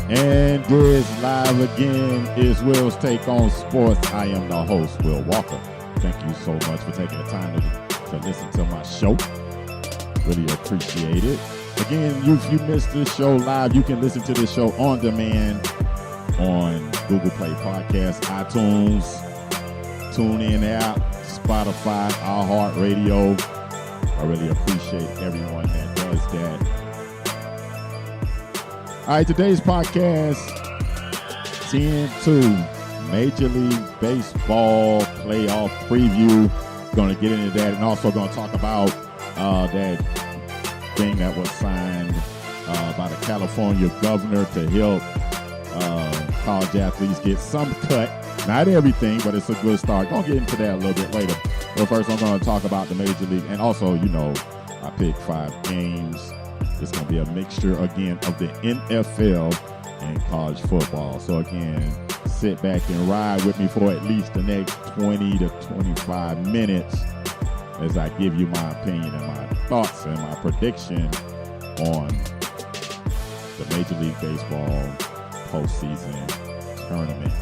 And this live again is Will's Take on Sports. I am the host, Will Walker. Thank you so much for taking the time to listen to my show. Really appreciate it. Again, if you missed this show live, you can listen to this show on demand on Google Play Podcasts, iTunes, TuneIn app, Spotify, iHeartRadio. I really appreciate everyone that does that. All right, today's podcast, 10-2 Major League Baseball playoff preview. Going to get into that, and also going to talk about that thing that was signed by the California governor to help college athletes get some cut. Not everything, but it's a good start. Going to get into that a little bit later. But first, I'm going to talk about the Major League, and also, I picked 5 games. It's going to be a mixture, again, of the NFL and college football. So, again, sit back and ride with me for at least the next 20 to 25 minutes as I give you my opinion and my thoughts and my prediction on the Major League Baseball postseason tournament.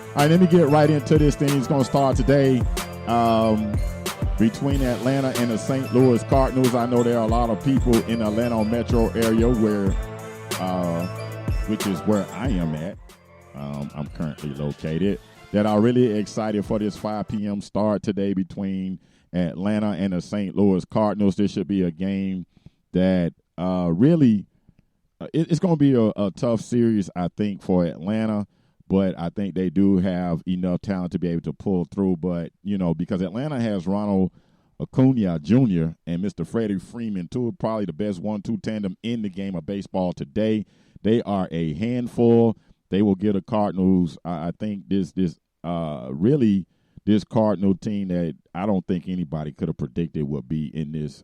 All right, let me get right into this thing. It's going to start today. Between Atlanta and the St. Louis Cardinals. I know there are a lot of people in the Atlanta metro area which is where I am at. I'm currently located, that are really excited for this 5 p.m. start today between Atlanta and the St. Louis Cardinals. This should be a game that really it's going to be a tough series, I think, for Atlanta. But I think they do have enough talent to be able to pull through. But, because Atlanta has Ronald Acuna Jr. and Mr. Freddie Freeman, two of probably the best 1-2 tandem in the game of baseball today. They are a handful. They will get a Cardinals. I think this Cardinal team that I don't think anybody could have predicted would be in this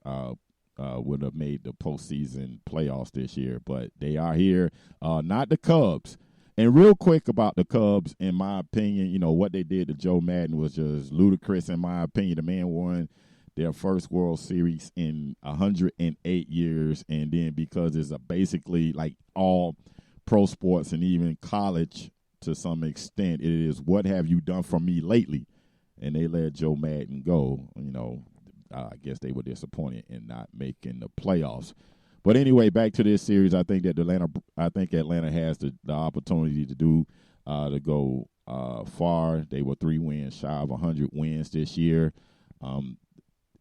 would have made the postseason playoffs this year. But they are here. Not the Cubs. And real quick about the Cubs, in my opinion, what they did to Joe Madden was just ludicrous, in my opinion. The man won their first World Series in 108 years, and then because it's basically like all pro sports and even college to some extent, it is what have you done for me lately? And they let Joe Madden go. I guess they were disappointed in not making the playoffs. But anyway, back to this series, I think Atlanta has the opportunity to go far. They were 3 wins shy of 100 wins this year.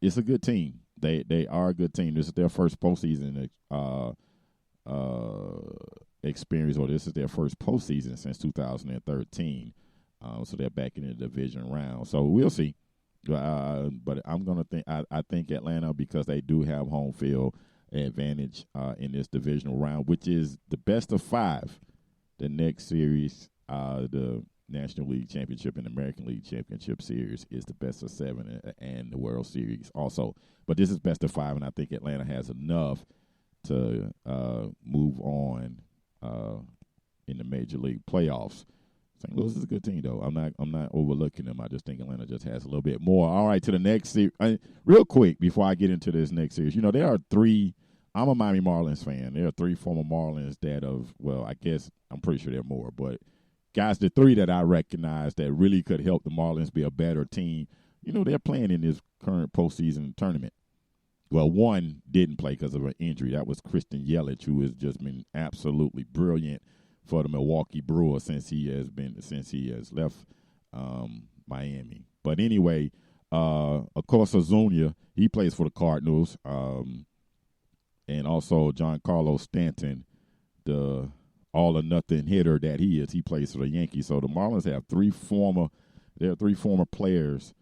It's a good team. They are a good team. This is their first postseason experience, or this is their first postseason since 2013. So they're back in the division round. So we'll see. But I'm gonna think. I think Atlanta, because they do have home field advantage in this divisional round, which is the best of 5. The next series, the National League Championship and American League Championship Series, is the best of 7, and the World Series also. But this is best of 5, and I think Atlanta has enough to move on in the Major League playoffs. St. Louis is a good team, though. I'm not overlooking them. I just think Atlanta just has a little bit more. All right, to the next series. Real quick, before I get into this next series, there are 3. I'm a Miami Marlins fan. There are 3 former Marlins I guess I'm pretty sure there are more. But, guys, the 3 that I recognize that really could help the Marlins be a better team, they're playing in this current postseason tournament. Well, one didn't play because of an injury. That was Christian Yelich, who has just been absolutely brilliant for the Milwaukee Brewers since he has left Miami. But anyway, of course, Ozuna, he plays for the Cardinals, and also Giancarlo Stanton, the all-or-nothing hitter that he is. He plays for the Yankees. So the Marlins have 3 former players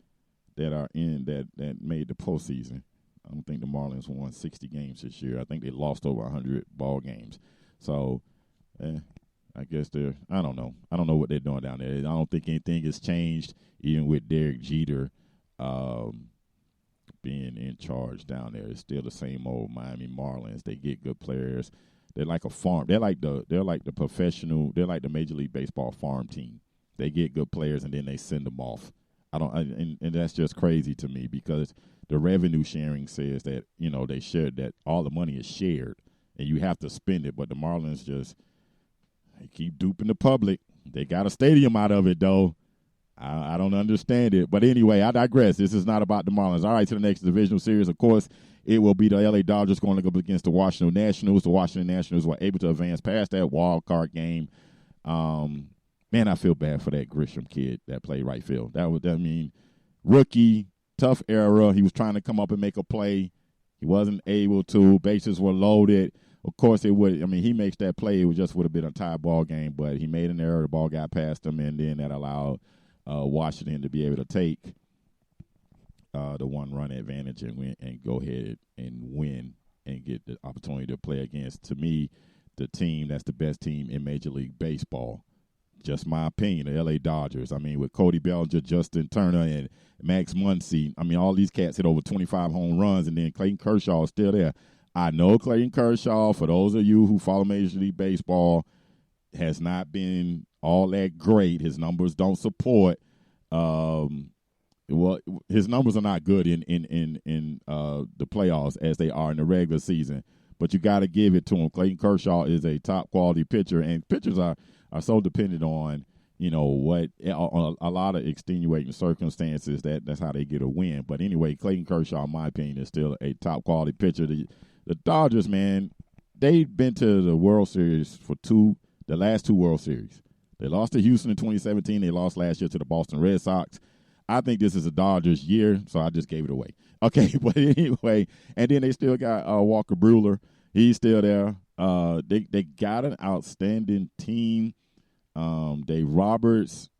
that are in that made the postseason. I don't think the Marlins won 60 games this year. I think they lost over 100 ball games. So, I guess I don't know. I don't know what they're doing down there. I don't think anything has changed, even with Derek Jeter being in charge down there. It's still the same old Miami Marlins. They get good players. They're like a farm. They're like the professional. They're like the Major League Baseball farm team. They get good players and then they send them off. And that's just crazy to me, because the revenue sharing says that they shared that all the money is shared and you have to spend it. But the Marlins just They keep duping the public. They got a stadium out of it, though. I don't understand it. But anyway, I digress. This is not about the Marlins. All right, to the next divisional series. Of course, it will be the L.A. Dodgers going to go up against the Washington Nationals. The Washington Nationals were able to advance past that wild card game. Man, I feel bad for that Grisham kid that played right field. Rookie, tough era. He was trying to come up and make a play. He wasn't able to. Bases were loaded. Of course, it would. I mean, he makes that play. It just would have been a tie ball game, but he made an error. The ball got past him, and then that allowed Washington to be able to take the one-run advantage and win, and go ahead and win and get the opportunity to play against, to me, the team that's the best team in Major League Baseball. Just my opinion, the L.A. Dodgers. I mean, with Cody Bellinger, Justin Turner, and Max Muncy, I mean, all these cats hit over 25 home runs, and then Clayton Kershaw is still there. I know Clayton Kershaw, for those of you who follow Major League Baseball, has not been all that great. His numbers don't support. His numbers are not good in the playoffs as they are in the regular season. But you got to give it to him. Clayton Kershaw is a top quality pitcher, and pitchers are so dependent on a lot of extenuating circumstances that's how they get a win. But anyway, Clayton Kershaw, in my opinion, is still a top quality pitcher. The Dodgers, man, they've been to the World Series for the last two World Series. They lost to Houston in 2017. They lost last year to the Boston Red Sox. I think this is a Dodgers year, so I just gave it away. Okay, but anyway, and then they still got Walker Buehler. He's still there. They got an outstanding team. Dave Roberts.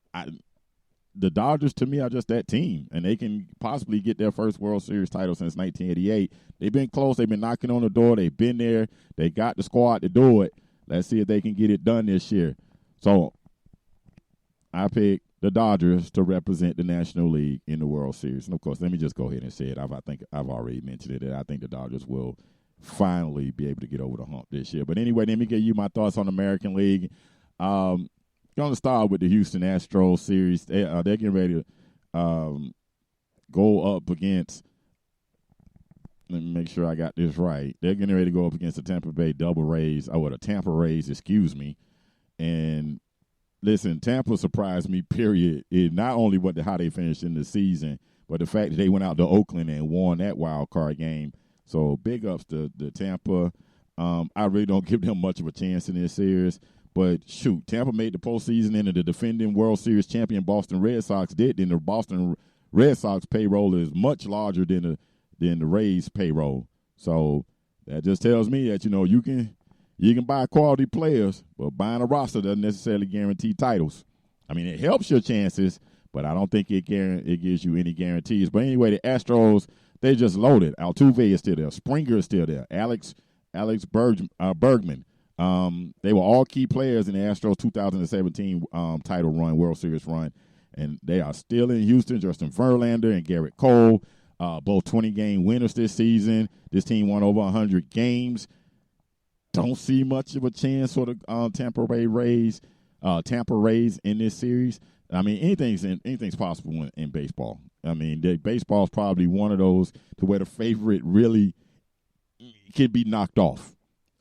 The Dodgers, to me, are just that team, and they can possibly get their first World Series title since 1988. They've been close. They've been knocking on the door. They've been there. They got the squad to do it. Let's see if they can get it done this year. So I picked the Dodgers to represent the National League in the World Series. And, of course, let me just go ahead and say it. I think I've already mentioned it. I think the Dodgers will finally be able to get over the hump this year. But anyway, let me give you my thoughts on the American League. Going to start with the Houston Astros series. They're getting ready to go up against. Let me make sure I got this right. They're getting ready to go up against the Tampa Bay the Tampa Rays, excuse me. And listen, Tampa surprised me, period. It not only how they finished in the season, but the fact that they went out to Oakland and won that wild card game. So big ups to Tampa. I really don't give them much of a chance in this series. But, shoot, Tampa made the postseason, and the defending World Series champion Boston Red Sox did. Then the Boston Red Sox payroll is much larger than the Rays payroll. So that just tells me that, you can buy quality players, but buying a roster doesn't necessarily guarantee titles. I mean, it helps your chances, but I don't think it gives you any guarantees. But anyway, the Astros, they just loaded. Altuve is still there. Springer is still there. Alex Bergman. They were all key players in the Astros 2017 title run, World Series run, and they are still in Houston. Justin Verlander and Garrett Cole, both 20-game winners this season. This team won over 100 games. Don't see much of a chance for the Tampa Rays in this series. I mean, anything's possible in baseball. I mean, baseball is probably one of those to where the favorite really can be knocked off.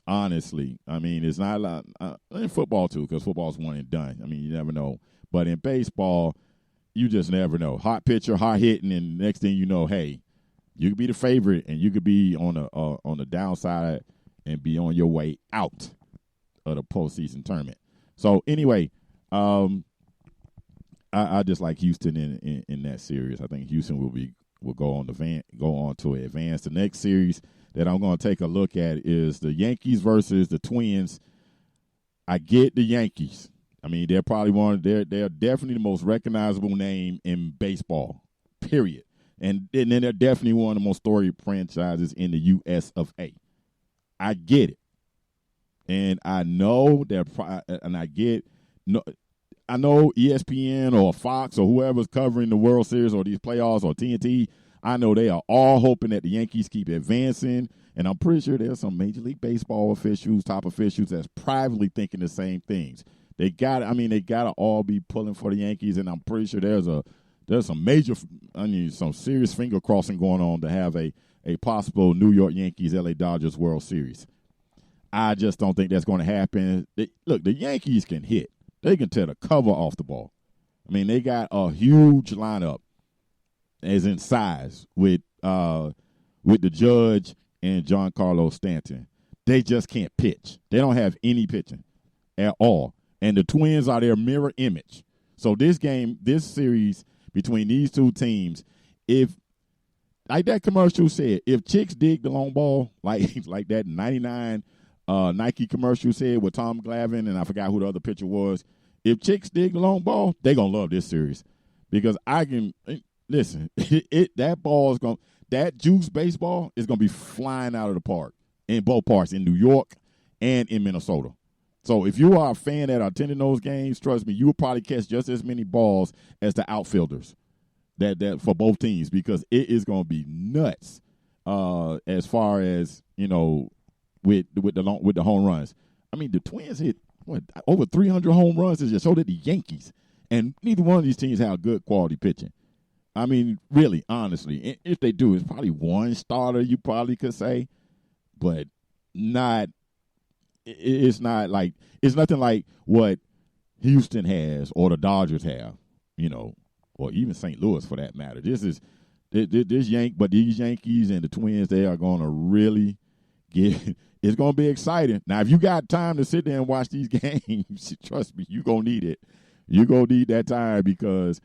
Honestly, I mean, it's not a lot in football, too, because football's one and done. I mean, you never know. But in baseball, you just never know. Hot pitcher, hot hitting, and next thing you know, hey, you could be the favorite, and you could be on the downside and be on your way out of the postseason tournament. So, anyway, I just like Houston in that series. I think Houston will go on to advance. The next series that I'm going to take a look at is the Yankees versus the Twins. I get the Yankees. I mean, they're probably they're definitely the most recognizable name in baseball, period. And then they're definitely one of the most storied franchises in the U.S. of A. I get it. And I know I know ESPN or Fox or whoever's covering the World Series or these playoffs or TNT, I know they are all hoping that the Yankees keep advancing, and I'm pretty sure there's some Major League Baseball officials, top officials, that's privately thinking the same things. They got to all be pulling for the Yankees, and I'm pretty sure there's some serious finger crossing going on to have a possible New York Yankees LA Dodgers World Series. I just don't think that's going to happen. Look, the Yankees can hit. They can tear the cover off the ball. I mean, they got a huge lineup, as in size, with the Judge and Giancarlo Stanton. They just can't pitch. They don't have any pitching at all. And the Twins are their mirror image. So this series between these two teams, if like that commercial said, if chicks dig the long ball, like that 99 Nike commercial said with Tom Glavine, and I forgot who the other pitcher was, if chicks dig the long ball, they're going to love this series. Because I can listen, that juice baseball is going to be flying out of the park in both parks, in New York and in Minnesota. So if you are a fan that are attending those games, trust me, you will probably catch just as many balls as the outfielders that for both teams, because it is going to be nuts as far as, with the home runs. I mean, the Twins hit over 300 home runs this year. So did the Yankees, and neither one of these teams have good quality pitching. I mean, really, honestly, if they do, it's probably one starter you probably could say, but not. It's nothing like what Houston has or the Dodgers have, or even St. Louis for that matter. These Yankees and the Twins, they are going to really it's going to be exciting. Now, if you got time to sit there and watch these games, trust me, you're going to need it. You're going to need that time, because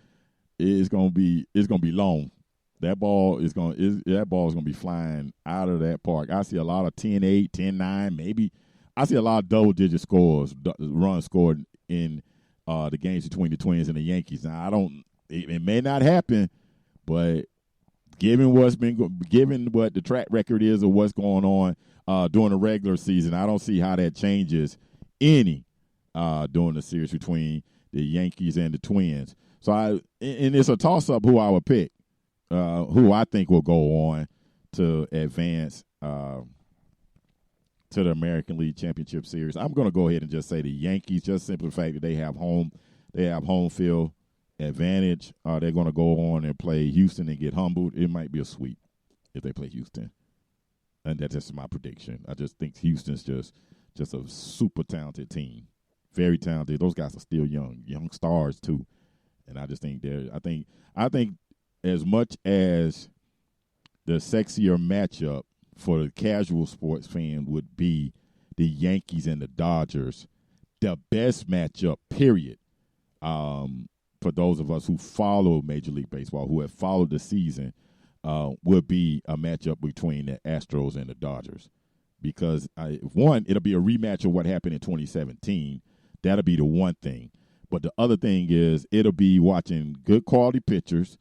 it's going to be long. That ball is going to be flying out of that park. I see a lot of 10-8, 10-9, maybe. I see a lot of double-digit runs scored in the games between the Twins and the Yankees. Now, it may not happen, but given what the track record is of what's going on during the regular season, I don't see how that changes any during the series between the Yankees and the Twins. So and it's a toss-up who I would pick, who I think will go on to advance to the American League Championship Series. I'm going to go ahead and just say the Yankees, just simply the fact that they have home field advantage. They're going to go on and play Houston and get humbled. It might be a sweep if they play Houston, and that's just my prediction. I just think Houston's just a super talented team, very talented. Those guys are still young stars too, and I just think I think as much as the sexier matchup for the casual sports fan would be the Yankees and the Dodgers, the best matchup, period, for those of us who follow Major League Baseball, who have followed the season, would be a matchup between the Astros and the Dodgers. Because, one, it'll be a rematch of what happened in 2017. That'll be the one thing. But the other thing is it'll be watching good quality pitchers,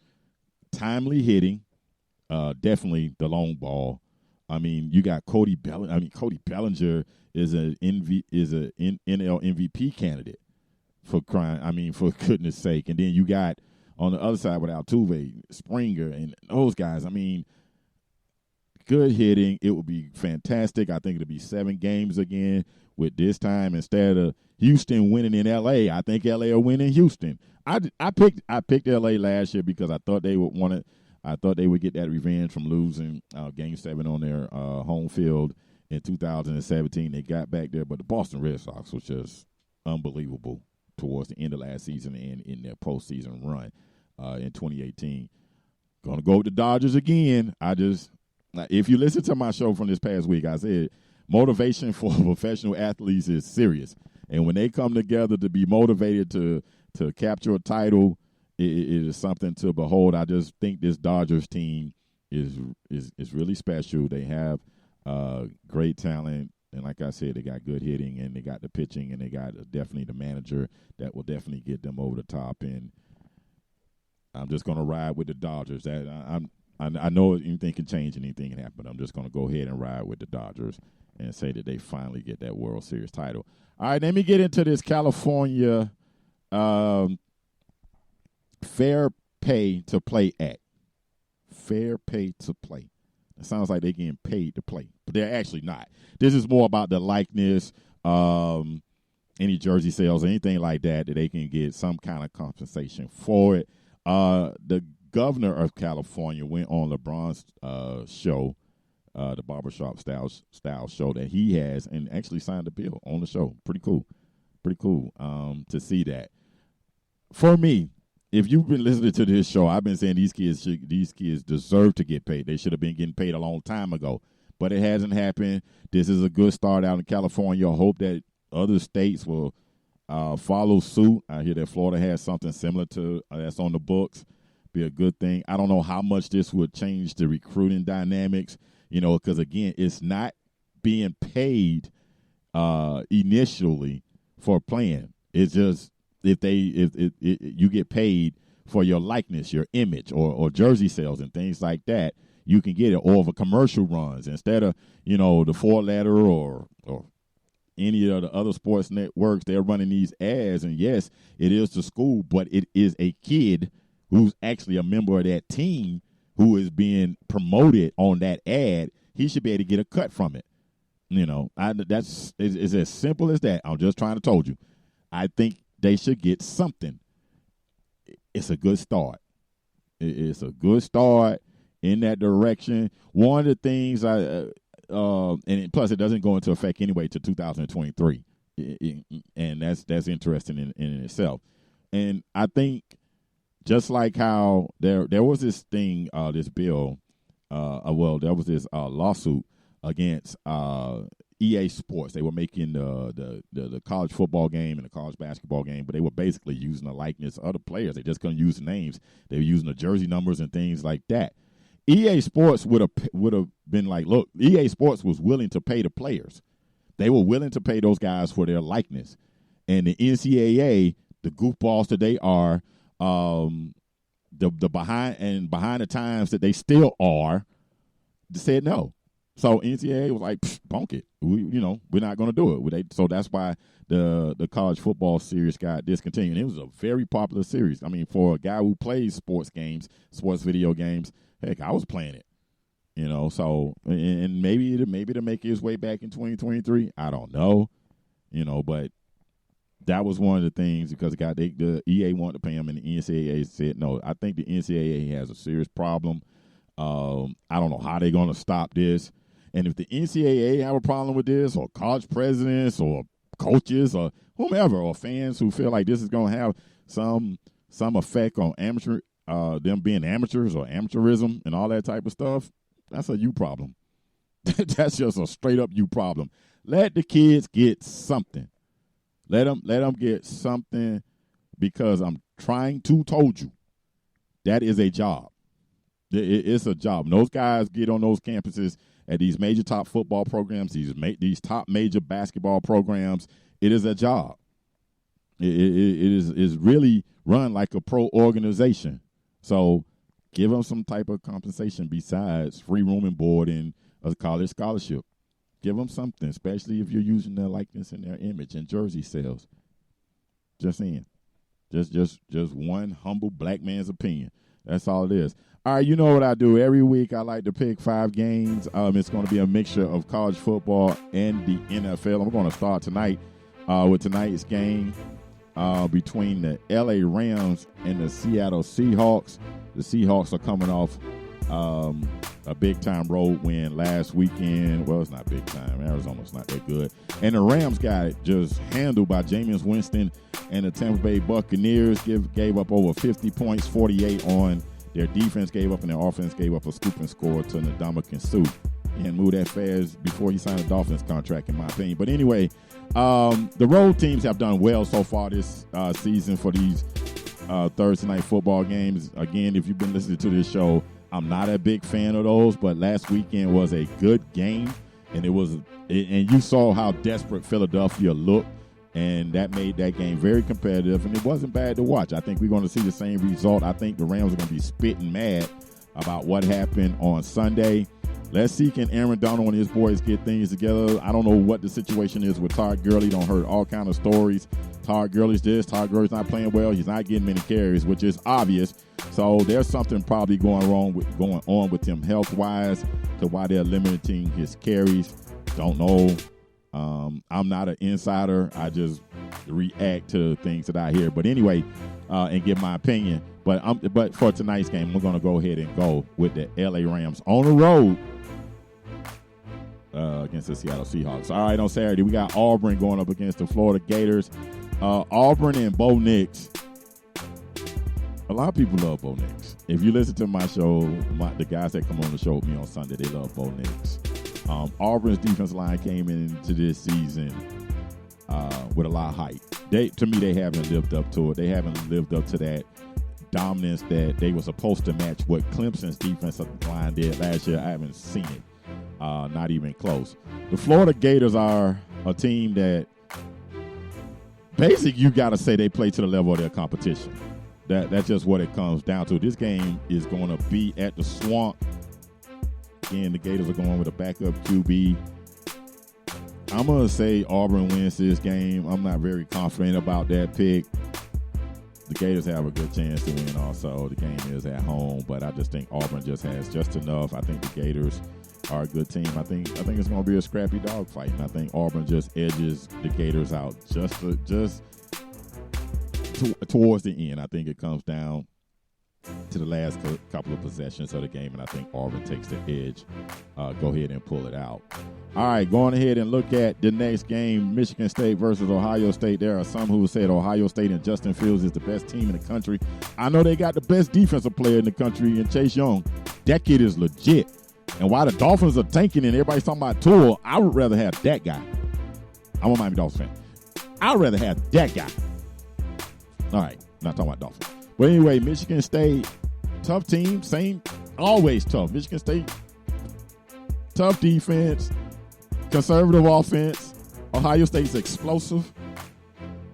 timely hitting, definitely the long ball. I mean, you got Cody Bellinger. I mean, Cody Bellinger is an NL MVP candidate for goodness sake. And then you got on the other side with Altuve, Springer, and those guys. I mean, good hitting. It would be fantastic. I think it'll be 7 games again. With this time, instead of Houston winning in L.A., I think L.A. will win in Houston. I picked L.A. last year because I thought they would want it. I thought they would get that revenge from losing Game 7 on their home field in 2017. They got back there, but the Boston Red Sox was just unbelievable towards the end of last season and in their postseason run in 2018. Going to go with the Dodgers again. If you listen to my show from this past week, I said motivation for professional athletes is serious. And when they come together to be motivated to capture a title, it is something to behold. I just think this Dodgers team is really special. They have great talent, and like I said, they got good hitting, and they got the pitching, and they got definitely the manager that will definitely get them over the top. And I'm just going to ride with the Dodgers. I know anything can change, anything can happen. I'm just going to go ahead and ride with the Dodgers and say that they finally get that World Series title. All right, let me get into this California Fair Pay to Play Act. Fair pay to play. It sounds like they're getting paid to play, but they're actually not. This is more about the likeness, any jersey sales, anything like that they can get some kind of compensation for it. The governor of California went on LeBron's show the barbershop style show that he has, and actually signed a bill on the show. Pretty cool to see that. For me, if you've been listening to this show, I've been saying these kids deserve to get paid. They should have been getting paid a long time ago, but it hasn't happened. This is a good start out in California. I hope that other states will follow suit. I hear that Florida has something similar to that's on the books. Be a good thing. I don't know how much this would change the recruiting dynamics, because again, it's not being paid initially for playing. It's just if you get paid for your likeness, your image, or jersey sales and things like that, you can get it. Or for commercial runs instead of the 4-letter or any of the other sports networks, they're running these ads. And yes, it is the school, but it is a kid who's actually a member of that team who is being promoted on that ad. He should be able to get a cut from it. It's as simple as that. I'm just trying to told you. I think they should get something. It's a good start. It's a good start in that direction. One of the things and plus it doesn't go into effect anyway to 2023, and that's interesting in itself. And I think just like how there was this thing, this bill, there was this lawsuit against EA Sports. They were making the college football game and the college basketball game, but they were basically using the likeness of the players. They just couldn't use the names. They were using the jersey numbers and things like that. EA Sports would have been like, look, EA Sports was willing to pay the players. They were willing to pay those guys for their likeness. And the NCAA, the goofballs that they are, the behind the times that they still are, said no. So NCAA was like, bunk it. We're not going to do it. So that's why the college football series got discontinued. And it was a very popular series. I mean, for a guy who plays sports video games, heck, I was playing it. So and maybe to make his way back in 2023, I don't know. But that was one of the things because the EA wanted to pay him and the NCAA said no. I think the NCAA has a serious problem. I don't know how they're going to stop this. And if the NCAA have a problem with this, or college presidents, or coaches, or whomever, or fans who feel like this is going to have some effect on them being amateurs or amateurism and all that type of stuff, that's a you problem. That's just a straight up you problem. Let the kids get something. Let them get something, because I'm trying to told you that is a job. It's a job. And those guys get on those campuses at these major top football programs, these top major basketball programs. It is a job. It is really run like a pro organization. So give them some type of compensation besides free room and board and a college scholarship. Give them something, especially if you're using their likeness and their image and jersey sales. Just saying. Just one humble black man's opinion. That's all it is. All right, you know what I do. Every week I like to pick 5 games. It's going to be a mixture of college football and the NFL. I'm going to start tonight with tonight's game between the L.A. Rams and the Seattle Seahawks. The Seahawks are coming off a big-time road win last weekend. Well, it's not big-time. Arizona's not that good. And the Rams got just handled by Jameis Winston and the Tampa Bay Buccaneers. Gave up over 50 points, 48 on their defense gave up, and their offense gave up a scooping score to Ndamukong Suh. He hadn't moved that fast before he signed a Dolphins contract, in my opinion. But anyway, the road teams have done well so far this season for these Thursday night football games. Again, if you've been listening to this show, I'm not a big fan of those, but last weekend was a good game, and and you saw how desperate Philadelphia looked, and that made that game very competitive, and it wasn't bad to watch. I think we're going to see the same result. I think the Rams are going to be spitting mad about what happened on Sunday. Let's see, can Aaron Donald and his boys get things together? I don't know what the situation is with Todd Gurley. Don't heard all kind of stories. Todd Gurley's this. Todd Gurley's not playing well. He's not getting many carries, which is obvious. So there's something probably going on with him health-wise to why they're limiting his carries. Don't know. I'm not an insider. I just react to things that I hear. But anyway, and give my opinion. But for tonight's game, we're going to go ahead and go with the L.A. Rams on the road against the Seattle Seahawks. All right, on Saturday, we got Auburn going up against the Florida Gators. Auburn and Bo Nix. A lot of people love Bo Nix. If you listen to my show, the guys that come on the show with me on Sunday, they love Bo Nix. Auburn's defense line came into this season with a lot of hype. To me, they haven't lived up to it. They haven't lived up to that dominance that they were supposed to match what Clemson's defensive line did last year. I haven't seen it. Not even close. The Florida Gators are a team that basically you got to say they play to the level of their competition. That's just what it comes down to. This game is going to be at the Swamp. Again, the Gators are going with a backup QB. I'm going to say Auburn wins this game. I'm not very confident about that pick. The Gators have a good chance to win also. The game is at home, but I just think Auburn just has just enough. I think the Gators are a good team. I think it's going to be a scrappy dogfight, and I think Auburn just edges the Gators out towards the end. I think it comes down to the last couple of possessions of the game, and I think Auburn takes the edge. Go ahead and pull it out. All right, going ahead and look at the next game, Michigan State versus Ohio State. There are some who said Ohio State and Justin Fields is the best team in the country. I know they got the best defensive player in the country in Chase Young. That kid is legit. And while the Dolphins are tanking and everybody's talking about Tua, I would rather have that guy. I'm a Miami Dolphins fan. I'd rather have that guy. All right, not talking about Dolphins. But anyway, Michigan State, tough team, always tough. Michigan State, tough defense, conservative offense. Ohio State's explosive.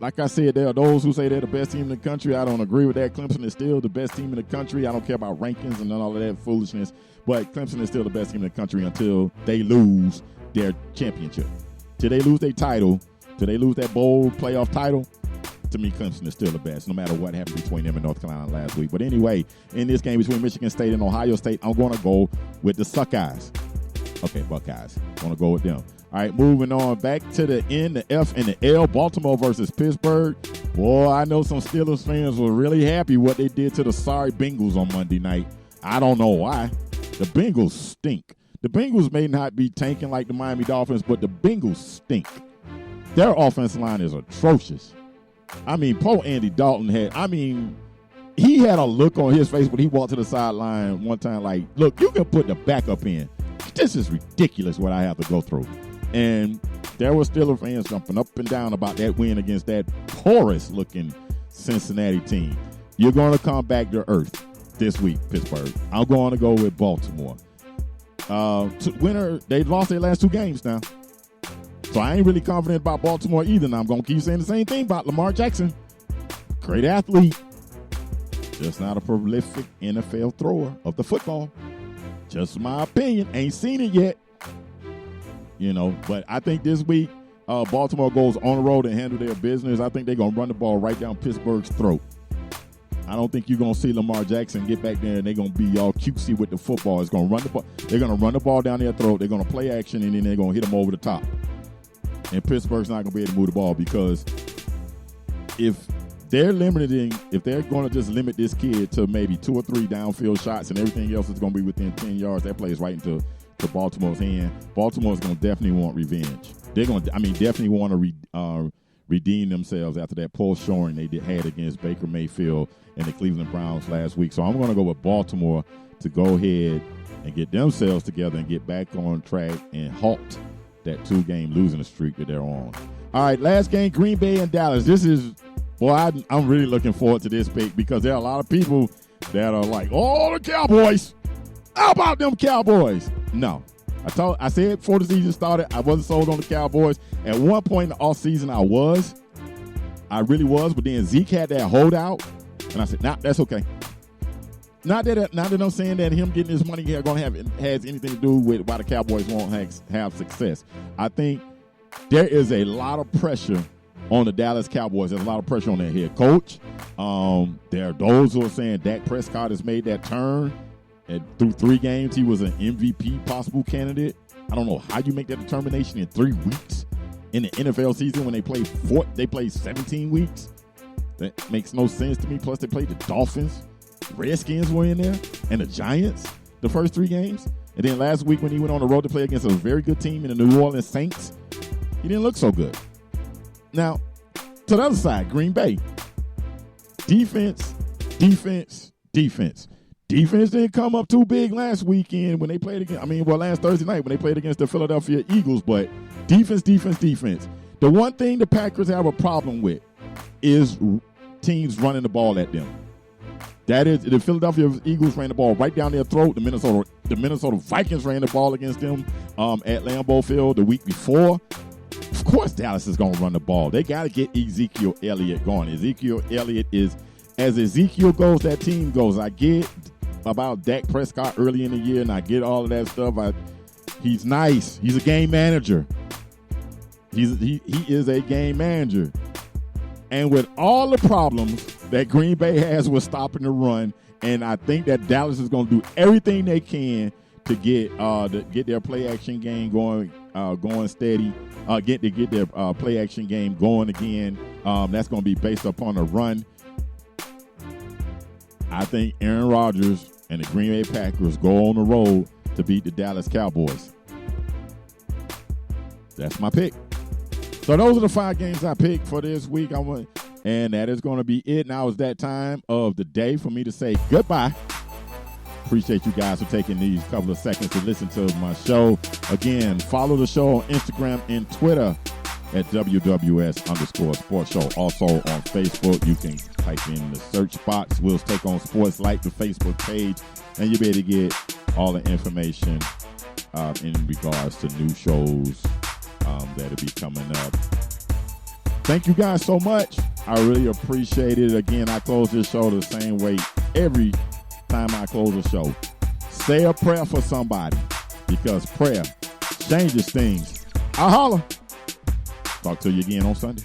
Like I said, there are those who say they're the best team in the country. I don't agree with that. Clemson is still the best team in the country. I don't care about rankings and all of that foolishness. But Clemson is still the best team in the country until they lose their championship. Till they lose their title, till they lose that bowl playoff title. To me, Clemson is still the best, no matter what happened between them and North Carolina last week. But anyway, in this game between Michigan State and Ohio State, I'm going to go with the Suckeyes. Okay, Buckeyes. I'm going to go with them. All right, moving on back to the N, the F, and the L. Baltimore versus Pittsburgh. Boy, I know some Steelers fans were really happy what they did to the sorry Bengals on Monday night. I don't know why. The Bengals stink. The Bengals may not be tanking like the Miami Dolphins, but the Bengals stink. Their offensive line is atrocious. I mean, poor Andy Dalton he had a look on his face when he walked to the sideline one time like, look, you can put the backup in. This is ridiculous what I have to go through. And there were Steelers fans jumping up and down about that win against that porous-looking Cincinnati team. You're going to come back to earth this week, Pittsburgh. I'm going to go with Baltimore. Winner, they've lost their last two games now. So I ain't really confident about Baltimore either. Now I'm going to keep saying the same thing about Lamar Jackson. Great athlete. Just not a prolific NFL thrower of the football. Just my opinion. Ain't seen it yet. But I think this week Baltimore goes on the road and handle their business. I think they're going to run the ball right down Pittsburgh's throat. I don't think you're going to see Lamar Jackson get back there and they're going to be all cutesy with the football. It's going to run the ball. They're going to run the ball down their throat. They're going to play action, and then they're going to hit them over the top. And Pittsburgh's not going to be able to move the ball because if they're going to just limit this kid to maybe 2 or 3 downfield shots and everything else is going to be within 10 yards, that plays right into Baltimore's hand. Baltimore's going to definitely want revenge. They're going to, definitely want to redeem themselves after that poor showing they had against Baker Mayfield and the Cleveland Browns last week. So I'm going to go with Baltimore to go ahead and get themselves together and get back on track and halt that 2-game losing streak that they're on. All right, last game, Green Bay and Dallas. This is, I'm really looking forward to this pick because there are a lot of people that are like, oh, the Cowboys. How about them Cowboys? No. I said before the season started, I wasn't sold on the Cowboys. At one point in the offseason, I really was, but then Zeke had that holdout, and I said, nah, that's okay. Not that I'm saying that him getting his money here has anything to do with why the Cowboys won't have success. I think there is a lot of pressure on the Dallas Cowboys. There's a lot of pressure on their head coach. There are those who are saying Dak Prescott has made that turn. And through 3 games, he was an MVP possible candidate. I don't know how you make that determination in 3 weeks in the NFL season when they play 17 weeks. That makes no sense to me. Plus, they played the Dolphins. Redskins were in there, and the Giants the first 3 games. And then last week when he went on the road to play against a very good team in the New Orleans Saints, he didn't look so good. Now, to the other side, Green Bay. Defense. Defense didn't come up too big last weekend when they played against, last Thursday night when they played against the Philadelphia Eagles, but defense. The one thing the Packers have a problem with is teams running the ball at them. That is, the Philadelphia Eagles ran the ball right down their throat. The Minnesota Vikings ran the ball against them at Lambeau Field the week before. Of course, Dallas is going to run the ball. They got to get Ezekiel Elliott going. Ezekiel Elliott is, as Ezekiel goes, that team goes. I get about Dak Prescott early in the year, and I get all of that stuff. He's nice. He's a game manager. He is a game manager. And with all the problems that Green Bay has with stopping the run, and I think that Dallas is going to do everything they can to get their play action game going steady, get their play action game going again. That's going to be based upon a run. I think Aaron Rodgers and the Green Bay Packers go on the road to beat the Dallas Cowboys. That's my pick. So those are the 5 games I picked for this week. And that is going to be it. Now is that time of the day for me to say goodbye. Appreciate you guys for taking these couple of seconds to listen to my show. Again, follow the show on Instagram and Twitter at WWS_sports show. Also on Facebook, you can type in the search box, Will's Take on Sports, like the Facebook page, and you'll be able to get all the information in regards to new shows that'll be coming up. Thank you guys so much. I really appreciate it. Again, I close this show the same way every time I close a show. Say a prayer for somebody, because prayer changes things. I'll holler. Talk to you again on Sunday.